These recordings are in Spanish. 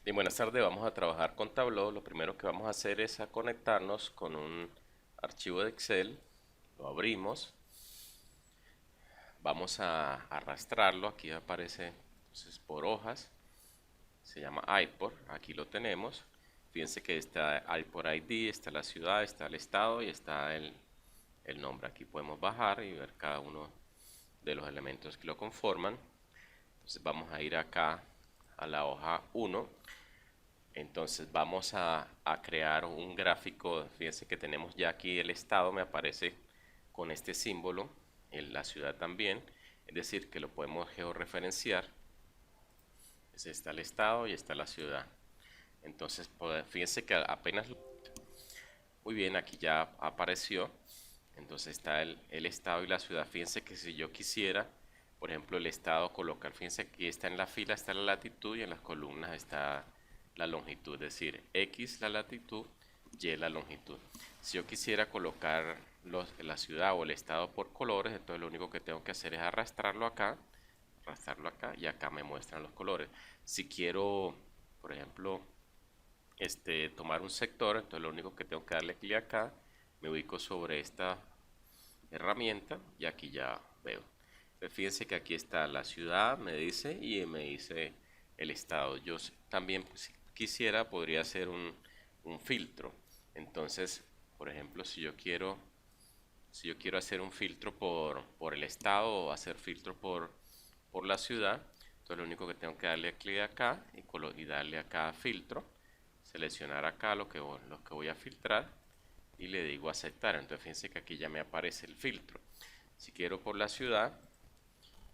Y buenas tardes, vamos a trabajar con Tableau. Lo primero que vamos a hacer es a conectarnos con un archivo de Excel. Lo abrimos, vamos a arrastrarlo. Aquí aparece entonces por hojas, se llama iPod. Aquí lo tenemos. Fíjense que está iPod ID, está la ciudad, está el estado y está el nombre. Aquí podemos bajar y ver cada uno de los elementos que lo conforman. Entonces vamos a ir acá a la hoja 1. Entonces vamos a crear un gráfico. Fíjense que tenemos ya aquí el estado, me aparece con este símbolo, en la ciudad también, es decir, que lo podemos georreferenciar. Entonces está el estado y está la ciudad. Entonces fíjense que apenas, muy bien, aquí ya apareció. Entonces está el estado y la ciudad. Fíjense que si yo quisiera, por ejemplo, el estado colocar, fíjense que aquí está en la fila, está la latitud y en las columnas está la longitud, es decir, X la latitud, Y la longitud. Si yo quisiera colocar la ciudad o el estado por colores, entonces lo único que tengo que hacer es arrastrarlo acá y acá me muestran los colores. Si quiero, por ejemplo, tomar un sector, entonces lo único que tengo que darle clic acá, me ubico sobre esta herramienta y aquí ya veo. Pues fíjense que aquí está la ciudad, me dice, y me dice el estado. Yo también, si quisiera, podría hacer un filtro. Entonces, por ejemplo, si yo quiero hacer un filtro por el estado o hacer filtro por la ciudad, entonces lo único que tengo que darle clic acá y darle acá filtro, seleccionar acá lo que voy a filtrar y le digo aceptar. Entonces fíjense que aquí ya me aparece el filtro. Si quiero por la ciudad,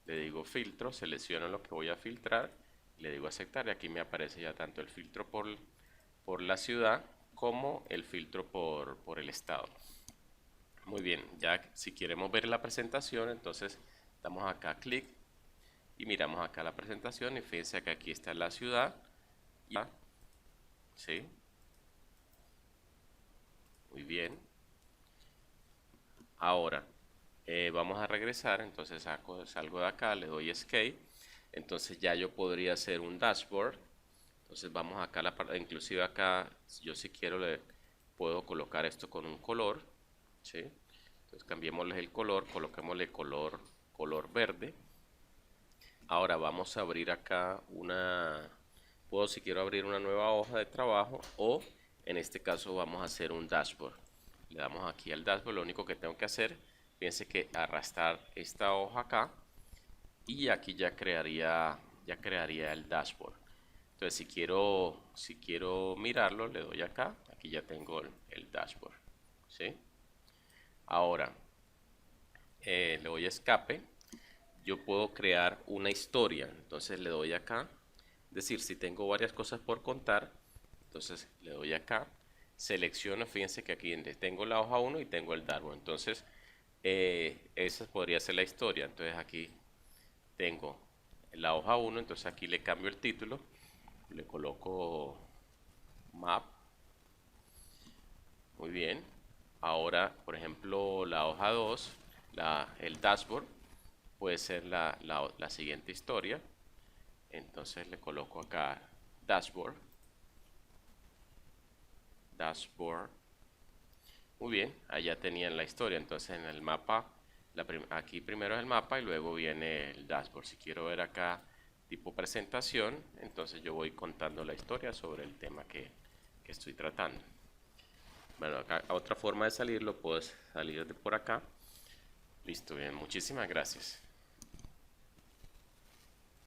le digo filtro, selecciono lo que voy a filtrar, le digo aceptar y aquí me aparece ya tanto el filtro por la ciudad como el filtro por el estado. Muy bien, ya si queremos ver la presentación, entonces damos acá clic y miramos acá la presentación y fíjense que aquí está la ciudad. ¿Sí? Muy bien. Ahora vamos a regresar, entonces salgo de acá, le doy escape, entonces ya yo podría hacer un dashboard. Entonces vamos acá a la parte, inclusive acá yo si quiero le puedo colocar esto con un color, ¿sí? Entonces cambiémosle el color, coloquémosle color verde. Ahora vamos a abrir acá puedo si quiero abrir una nueva hoja de trabajo o en este caso vamos a hacer un dashboard. Le damos aquí al dashboard, lo único que tengo que hacer, fíjense que arrastrar esta hoja acá y aquí ya crearía el dashboard. Entonces si quiero mirarlo, le doy acá, aquí ya tengo el dashboard, ¿sí? Ahora le doy escape, yo puedo crear una historia, entonces le doy acá, es decir, si tengo varias cosas por contar, entonces le doy acá, selecciono, fíjense que aquí tengo la hoja 1 y tengo el dashboard, entonces esa podría ser la historia. Entonces aquí tengo la hoja 1, entonces aquí le cambio el título, le coloco map. Muy bien. Ahora, por ejemplo, la hoja 2, el dashboard, puede ser la siguiente historia. Entonces le coloco acá dashboard. Dashboard. Muy bien, allá tenían la historia. Entonces en el mapa, aquí primero es el mapa y luego viene el dashboard. Si quiero ver acá tipo presentación, entonces yo voy contando la historia sobre el tema que estoy tratando. Bueno, acá otra forma de salirlo, puedes salir de por acá. Listo, bien, muchísimas gracias.